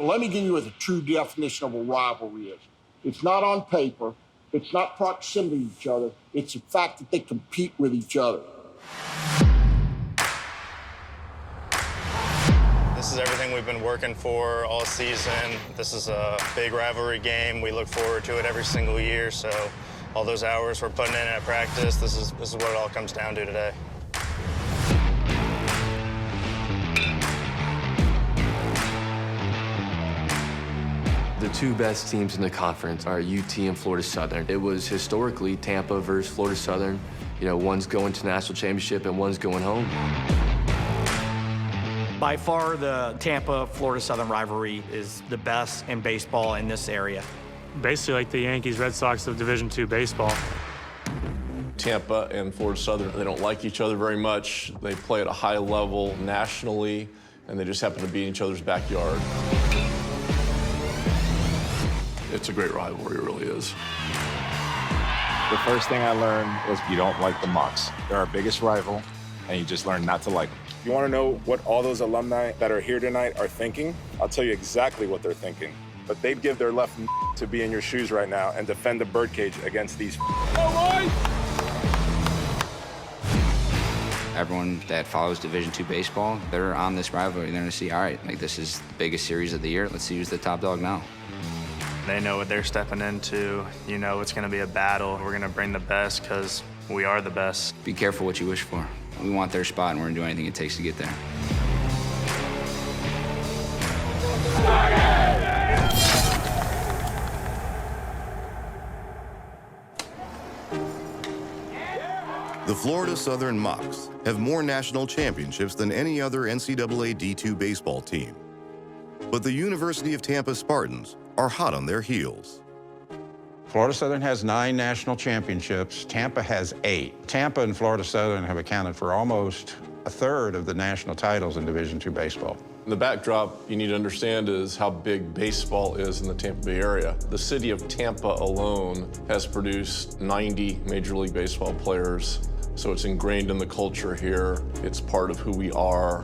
let me give you what the true definition of a rivalry is. It's not on paper. It's not proximity to each other. It's the fact that they compete with each other. This is everything we've been working for all season. This is a big rivalry game. We look forward to it every single year. So all those hours we're putting in at practice, this is what it all comes down to today. The two best teams in the conference are UT and Florida Southern. It was historically Tampa versus Florida Southern. You know, one's going to national championship and one's going home. By far, the Tampa-Florida Southern rivalry is the best in baseball in this area. Basically like the Yankees-Red Sox of Division II baseball. Tampa and Florida Southern, they don't like each other very much. They play at a high level nationally, and they just happen to be in each other's backyard. It's a great rivalry, it really is. The first thing I learned was you don't like the Mocs. They're our biggest rival, and you just learn not to like them. You want to know what all those alumni that are here tonight are thinking? I'll tell you exactly what they're thinking. But they'd give their left to be in your shoes right now and defend the birdcage against these. Everyone that follows Division II baseball, they're on this rivalry. They're going to see, all right, like this is the biggest series of the year. Let's see who's the top dog now. They know what they're stepping into. You know it's going to be a battle. We're going to bring the best because we are the best. Be careful what you wish for. We want their spot, and we're going to do anything it takes to get there. The Florida Southern Mocs have more national championships than any other NCAA D2 baseball team. But the University of Tampa Spartans are hot on their heels. Florida Southern has 9 national championships. Tampa has 8. Tampa and Florida Southern have accounted for almost a third of the national titles in Division II baseball. The backdrop you need to understand is how big baseball is in the Tampa Bay area. The city of Tampa alone has produced 90 Major League Baseball players, so it's ingrained in the culture here. It's part of who we are.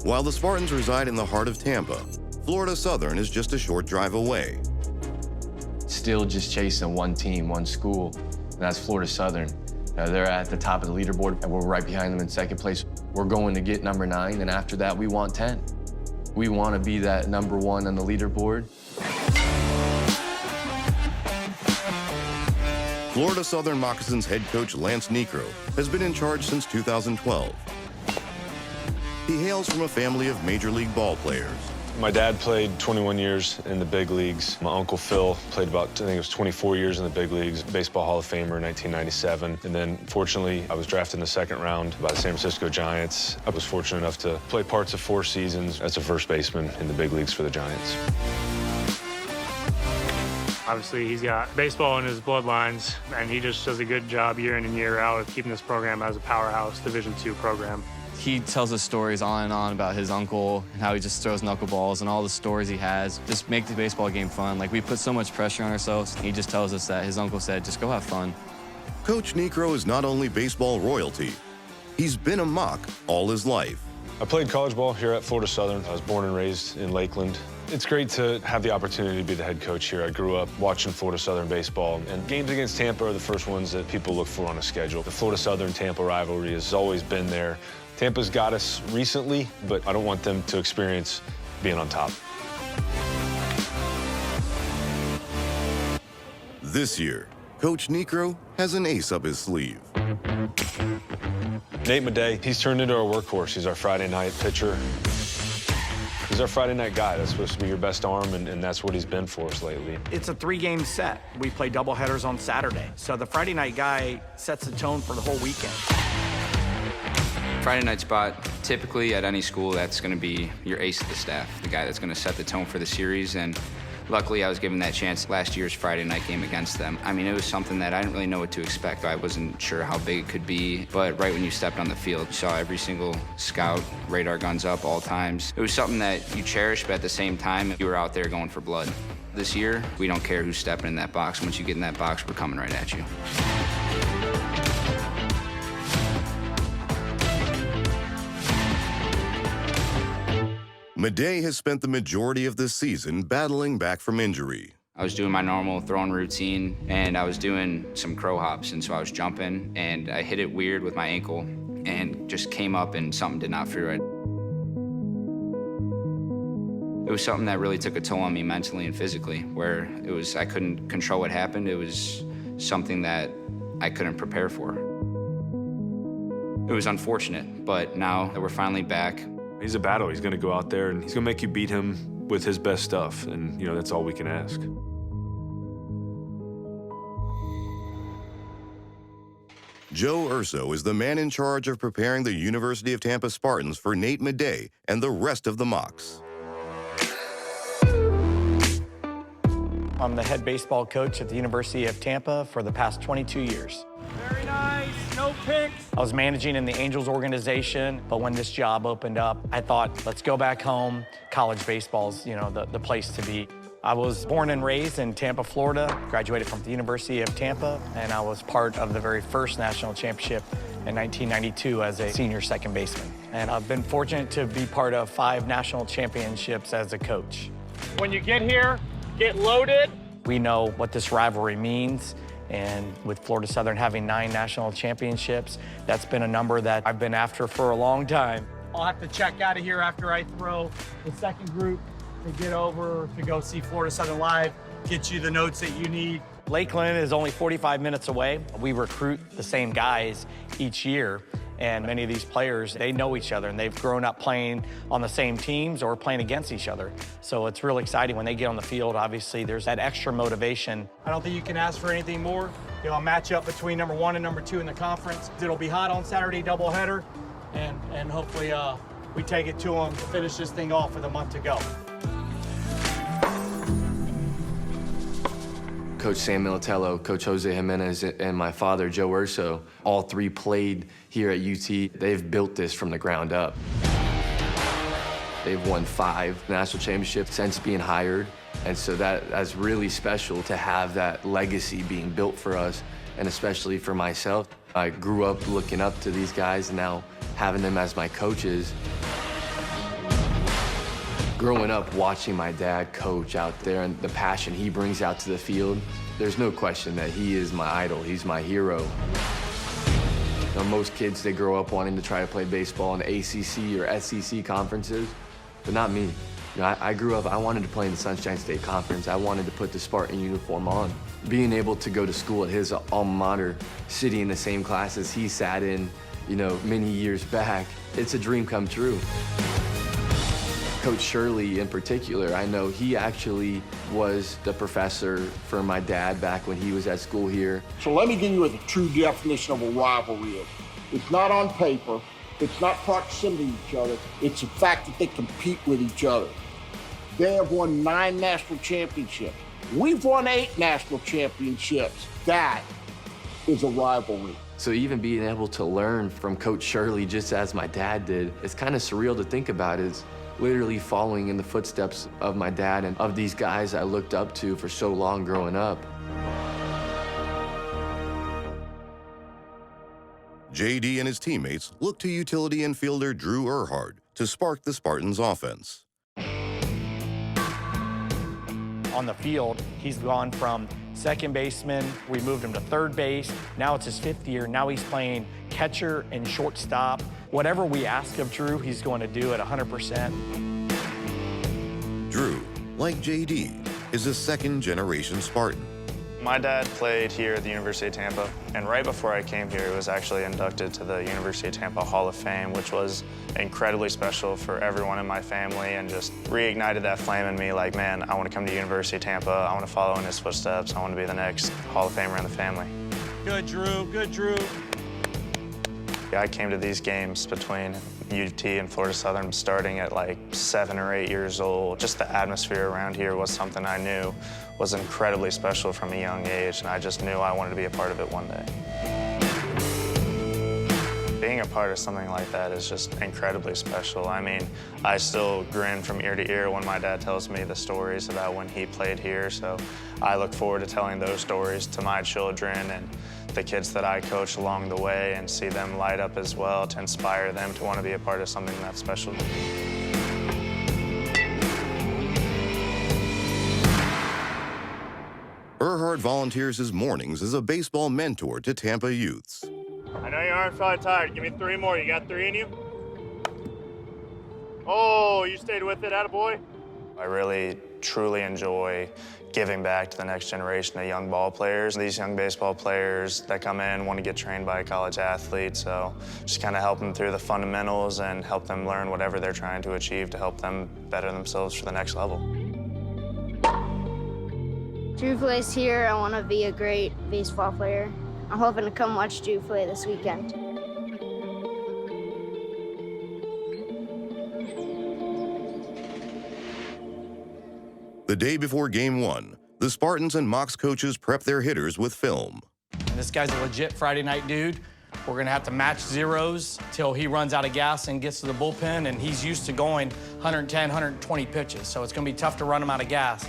While the Spartans reside in the heart of Tampa, Florida Southern is just a short drive away. Still just chasing one team, one school, and that's Florida Southern. They're at the top of the leaderboard, and we're right behind them in second place. We're going to get number 9, and after that, we want 10. We want to be that number 1 on the leaderboard. Florida Southern Moccasins head coach Lance Necro has been in charge since 2012. He hails from a family of Major League ball players. My dad played 21 years in the big leagues. My Uncle Phil played about, I think it was 24 years in the big leagues, Baseball Hall of Famer in 1997. And then, fortunately, I was drafted in the second round by the San Francisco Giants. I was fortunate enough to play parts of 4 seasons as a first baseman in the big leagues for the Giants. Obviously, he's got baseball in his bloodlines, and he just does a good job year in and year out of keeping this program as a powerhouse Division II program. He tells us stories on and on about his uncle and how he just throws knuckleballs and all the stories he has. Just make the baseball game fun. Like, we put so much pressure on ourselves. He just tells us that his uncle said, just go have fun. Coach Necro is not only baseball royalty, he's been a Moc all his life. I played college ball here at Florida Southern. I was born and raised in Lakeland. It's great to have the opportunity to be the head coach here. I grew up watching Florida Southern baseball, and games against Tampa are the first ones that people look for on a schedule. The Florida Southern-Tampa rivalry has always been there. Tampa's got us recently, but I don't want them to experience being on top. This year, Coach Necro has an ace up his sleeve. Nate Madej, he's turned into our workhorse. He's our Friday night pitcher. He's our Friday night guy. That's supposed to be your best arm, and that's what he's been for us lately. It's a 3-game set. We play doubleheaders on Saturday. So the Friday night guy sets the tone for the whole weekend. Friday night spot, typically at any school, that's going to be your ace of the staff, the guy that's going to set the tone for the series. And luckily, I was given that chance last year's Friday night game against them. I mean, it was something that I didn't really know what to expect. I wasn't sure how big it could be, but right when you stepped on the field, you saw every single scout, radar guns up all times. It was something that you cherish, but at the same time, you were out there going for blood. This year, we don't care who's stepping in that box. Once you get in that box, we're coming right at you. Madej has spent the majority of this season battling back from injury. I was doing my normal throwing routine, and I was doing some crow hops, and so I was jumping, and I hit it weird with my ankle, and just came up, and something did not feel right. It was something that really took a toll on me mentally and physically, where I couldn't control what happened. It was something that I couldn't prepare for. It was unfortunate, but now that we're finally back. He's a battle. He's going to go out there, and he's going to make you beat him with his best stuff, and, you know, that's all we can ask. Joe Urso is the man in charge of preparing the University of Tampa Spartans for Nate Madej and the rest of the Mocs. I'm the head baseball coach at the University of Tampa for the past 22 years. Very nice, no picks. I was managing in the Angels organization, but when this job opened up, I thought, let's go back home. College baseball's, you know, the place to be. I was born and raised in Tampa, Florida, graduated from the University of Tampa, and I was part of the very first national championship in 1992 as a senior second baseman. And I've been fortunate to be part of 5 national championships as a coach. When you get here, get loaded. We know what this rivalry means, and with Florida Southern having 9 national championships, that's been a number that I've been after for a long time. I'll have to check out of here after I throw the second group to get over to go see Florida Southern live, get you the notes that you need. Lakeland is only 45 minutes away. We recruit the same guys each year, and many of these players, they know each other, and they've grown up playing on the same teams or playing against each other. So it's really exciting when they get on the field. Obviously, there's that extra motivation. I don't think you can ask for anything more. You know, a matchup between number 1 and number 2 in the conference. It'll be hot on Saturday, doubleheader, and hopefully we take it to them to finish this thing off with a month to go. Coach Sam Militello, Coach Jose Jimenez, and my father, Joe Urso, all 3 played here at UT. They've built this from the ground up. They've won 5 national championships since being hired, and so that's really special to have that legacy being built for us, and especially for myself. I grew up looking up to these guys, and now having them as my coaches. Growing up, watching my dad coach out there and the passion he brings out to the field, there's no question that he is my idol. He's my hero. You know, most kids, they grow up wanting to try to play baseball in the ACC or SEC conferences, but not me. You know, I grew up, I wanted to play in the Sunshine State Conference. I wanted to put the Spartan uniform on. Being able to go to school at his alma mater, sitting in the same classes he sat in, you know, many years back, it's a dream come true. Coach Shirley in particular, I know he actually was the professor for my dad back when he was at school here. So let me give you what the true definition of a rivalry is. It's not on paper, it's not proximity to each other, it's the fact that they compete with each other. They have won 9 national championships. We've won 8 national championships. That is a rivalry. So even being able to learn from Coach Shirley just as my dad did, it's kind of surreal to think about. It's literally following in the footsteps of my dad and of these guys I looked up to for so long growing up. JD and his teammates look to utility infielder Drew Earhart to spark the Spartans' offense. On the field, he's gone from second baseman, we moved him to third base, now it's his 5th year, now he's playing catcher and shortstop. Whatever we ask of Drew, he's going to do at 100%. Drew, like JD, is a second-generation Spartan. My dad played here at the University of Tampa, and right before I came here, he was actually inducted to the University of Tampa Hall of Fame, which was incredibly special for everyone in my family and just reignited that flame in me like, man, I want to come to the University of Tampa. I want to follow in his footsteps. I want to be the next Hall of Famer in the family. Good, Drew. Good, Drew. I came to these games between UT and Florida Southern starting at like 7 or 8 years old. Just the atmosphere around here was something I knew was incredibly special from a young age, and I just knew I wanted to be a part of it one day. Being a part of something like that is just incredibly special. I mean, I still grin from ear to ear when my dad tells me the stories about when he played here, so I look forward to telling those stories to my children and the kids that I coach along the way and see them light up as well to inspire them to want to be a part of something that's special. Earhart volunteers his mornings as a baseball mentor to Tampa youths. I know your arm's probably tired. Give me 3 more. You got 3 in you? Oh, you stayed with it, attaboy. I really, truly enjoy giving back to the next generation of young ball players. These young baseball players that come in want to get trained by a college athlete, so just kind of help them through the fundamentals and help them learn whatever they're trying to achieve to help them better themselves for the next level. Drew plays here. I want to be a great baseball player. I'm hoping to come watch Drew play this weekend. The day before Game 1, the Spartans and Mocs coaches prep their hitters with film. And this guy's a legit Friday night dude. We're gonna have to match zeros till he runs out of gas and gets to the bullpen, and he's used to going 110, 120 pitches, so it's gonna be tough to run him out of gas.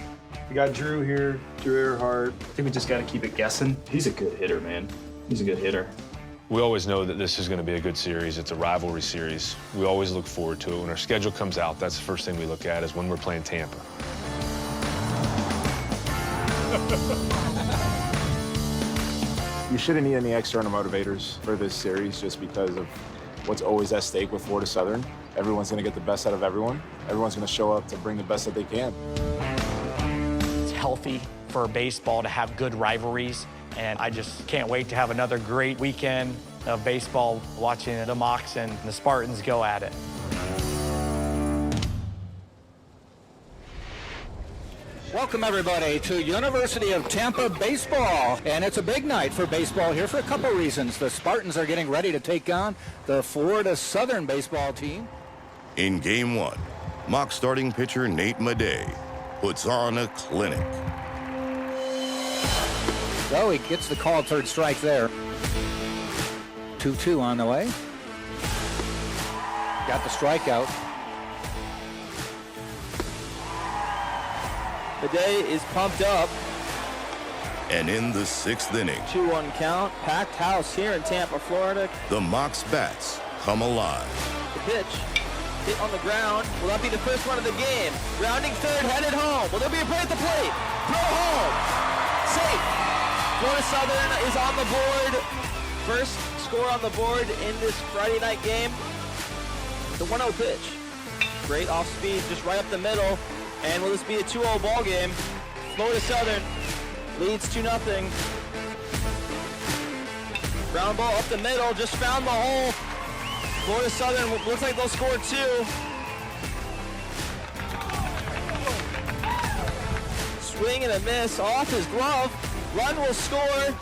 We got Drew here, Drew Earhart. I think we just gotta keep it guessing. He's a good hitter, man. He's a good hitter. We always know that this is going to be a good series. It's a rivalry series. We always look forward to it. When our schedule comes out, that's the first thing we look at is when we're playing Tampa. You shouldn't need any external motivators for this series just because of what's always at stake with Florida Southern. Everyone's going to get the best out of everyone. Everyone's going to show up to bring the best that they can. It's healthy for baseball to have good rivalries, and I just can't wait to have another great weekend of baseball watching the Mocs and the Spartans go at it. Welcome, everybody, to University of Tampa baseball. And it's a big night for baseball here for a couple reasons. The Spartans are getting ready to take on the Florida Southern baseball team. In Game 1, Mocs starting pitcher Nate Madej puts on a clinic. So he gets the call, third strike there. 2-2 on the way. Got the strikeout. Madej is pumped up. And in the 6th inning, 2-1 count. Packed house here in Tampa, Florida. the Mocs bats come alive. The pitch hit on the ground. Will that be the first one of the game? Rounding third, headed home. Will there be a play at the plate? Throw home. Safe. Florida Southern is on the board. First score on the board in this Friday night game. The 1-0 pitch. Great off speed, just right up the middle. And will this be a 2-0 ball game? Florida Southern leads 2-0. Ground ball up the middle, just found the hole. Florida Southern looks like they'll score 2. Swing and a miss off his glove. Run will score.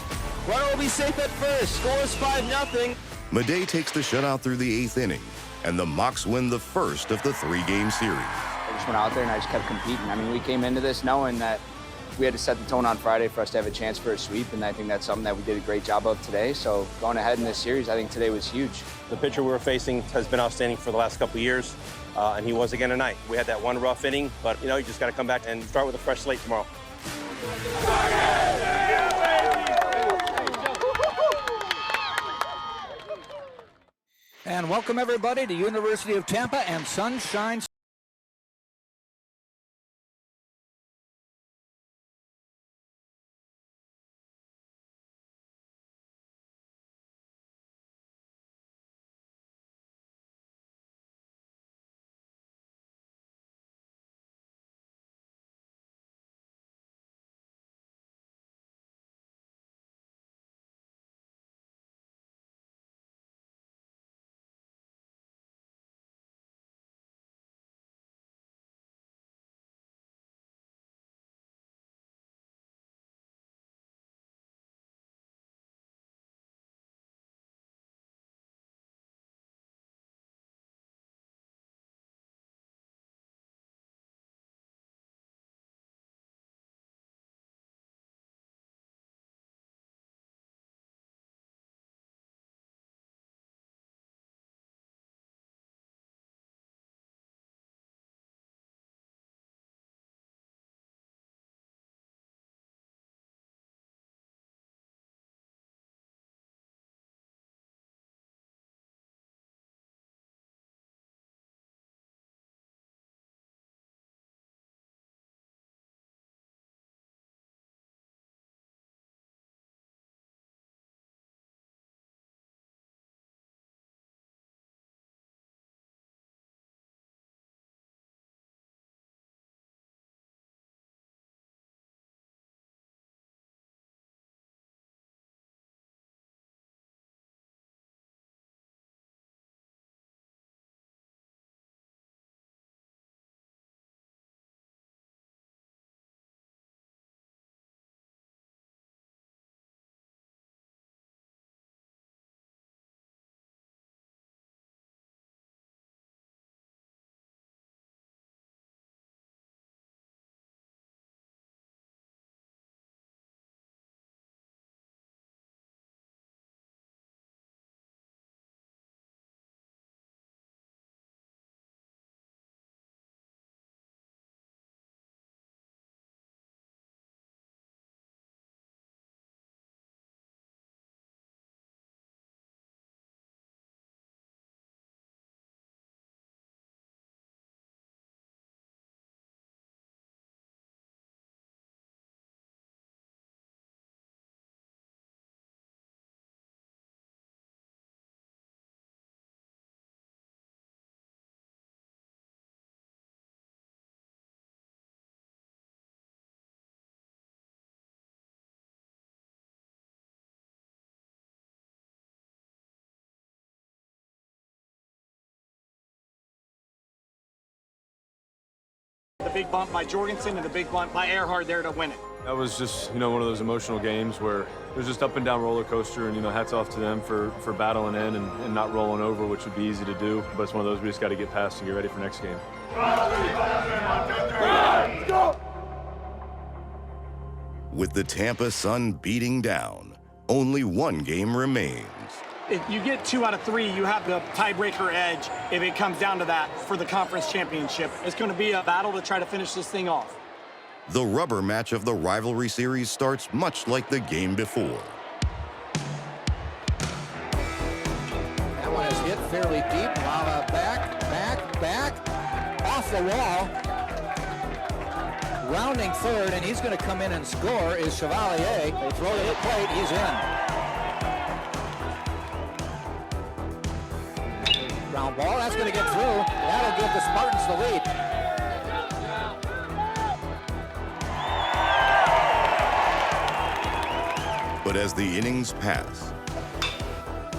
Runner will be safe at first. Scores 5-0. Madej takes the shutout through the 8th inning, and the Mocs win the first of the 3-game series. I just went out there and I just kept competing. I mean, we came into this knowing that we had to set the tone on Friday for us to have a chance for a sweep, and I think that's something that we did a great job of today. So going ahead in this series, I think today was huge. The pitcher we were facing has been outstanding for the last couple of years, and he was again tonight. We had that one rough inning, but, you just got to come back and start with a fresh slate tomorrow. And welcome, everybody, to University of Tampa and Sunshine big bump by Jorgensen and the big bump by Earhart there to win it. That was just, one of those emotional games where it was just up and down roller coaster, and, hats off to them for battling in and not rolling over, which would be easy to do. But it's one of those we just got to get past and get ready for next game. With the Tampa sun beating down, only one game remains. If you get 2 out of 3, you have the tiebreaker edge if it comes down to that for the conference championship. It's going to be a battle to try to finish this thing off. The rubber match of the rivalry series starts much like the game before. That one is hit fairly deep. Lala back, off the wall. Rounding third, and he's going to come in and score, is Chevalier. They throw to the plate, he's in. Ground ball, that's going to get through. That'll give the Spartans the lead. But as the innings pass,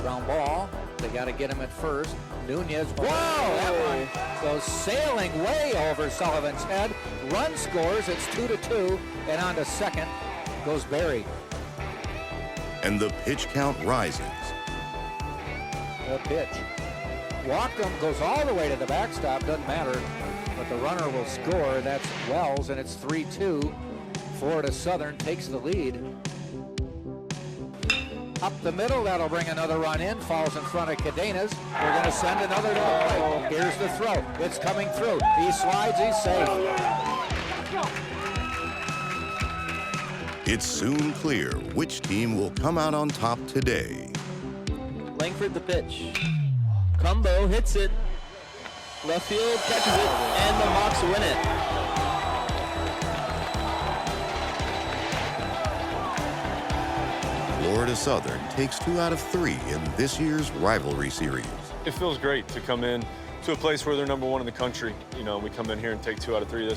Ground ball, they got to get him at first. Nunez, whoa, that one goes sailing way over Sullivan's head. Run scores, it's 2-2, and on to second goes Barry. and the pitch count rises. The pitch. Walked him, goes all the way to the backstop, doesn't matter, but the runner will score. That's Wells, and it's 3-2. Florida Southern takes the lead. Up the middle, that'll bring another run in, falls in front of Cadenas. We're going to send another to the plate. Here's the throw. It's coming through. He slides, he's safe. It's soon clear which team will come out on top today. Langford the pitch. Cumbo hits it. Left field catches it, and the Hawks win it. Florida Southern takes 2 out of 3 in this year's rivalry series. It feels great to come in to a place where they're #1 in the country. You know, we come in here and take 2 out of 3.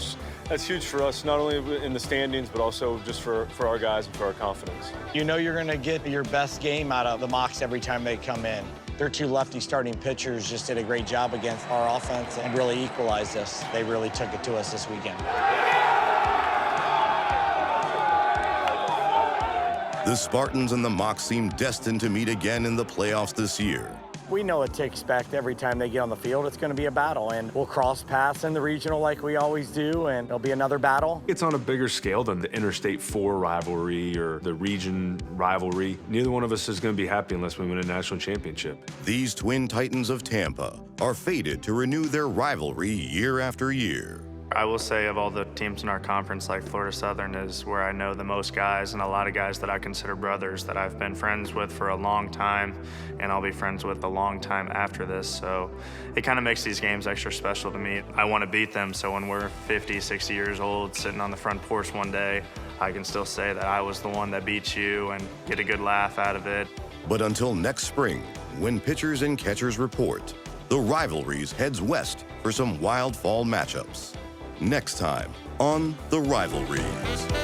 That's huge for us, not only in the standings, but also just for our guys and for our confidence. You know you're going to get your best game out of the Mocs every time they come in. Their 2 lefty starting pitchers just did a great job against our offense and really equalized us. They really took it to us this weekend. The Spartans and the Mocs seem destined to meet again in the playoffs this year. We know what to expect every time they get on the field. It's going to be a battle, and we'll cross paths in the regional like we always do, and there'll be another battle. It's on a bigger scale than the Interstate 4 rivalry or the region rivalry. Neither one of us is going to be happy unless we win a national championship. These twin titans of Tampa are fated to renew their rivalry year after year. I will say of all the teams in our conference, like Florida Southern is where I know the most guys and a lot of guys that I consider brothers that I've been friends with for a long time, and I'll be friends with a long time after this. So it kind of makes these games extra special to me. I want to beat them, so when we're 50, 60 years old, sitting on the front porch one day, I can still say that I was the one that beat you and get a good laugh out of it. But until next spring, when pitchers and catchers report, the rivalries heads west for some wild fall matchups. Next time on The Rivalries.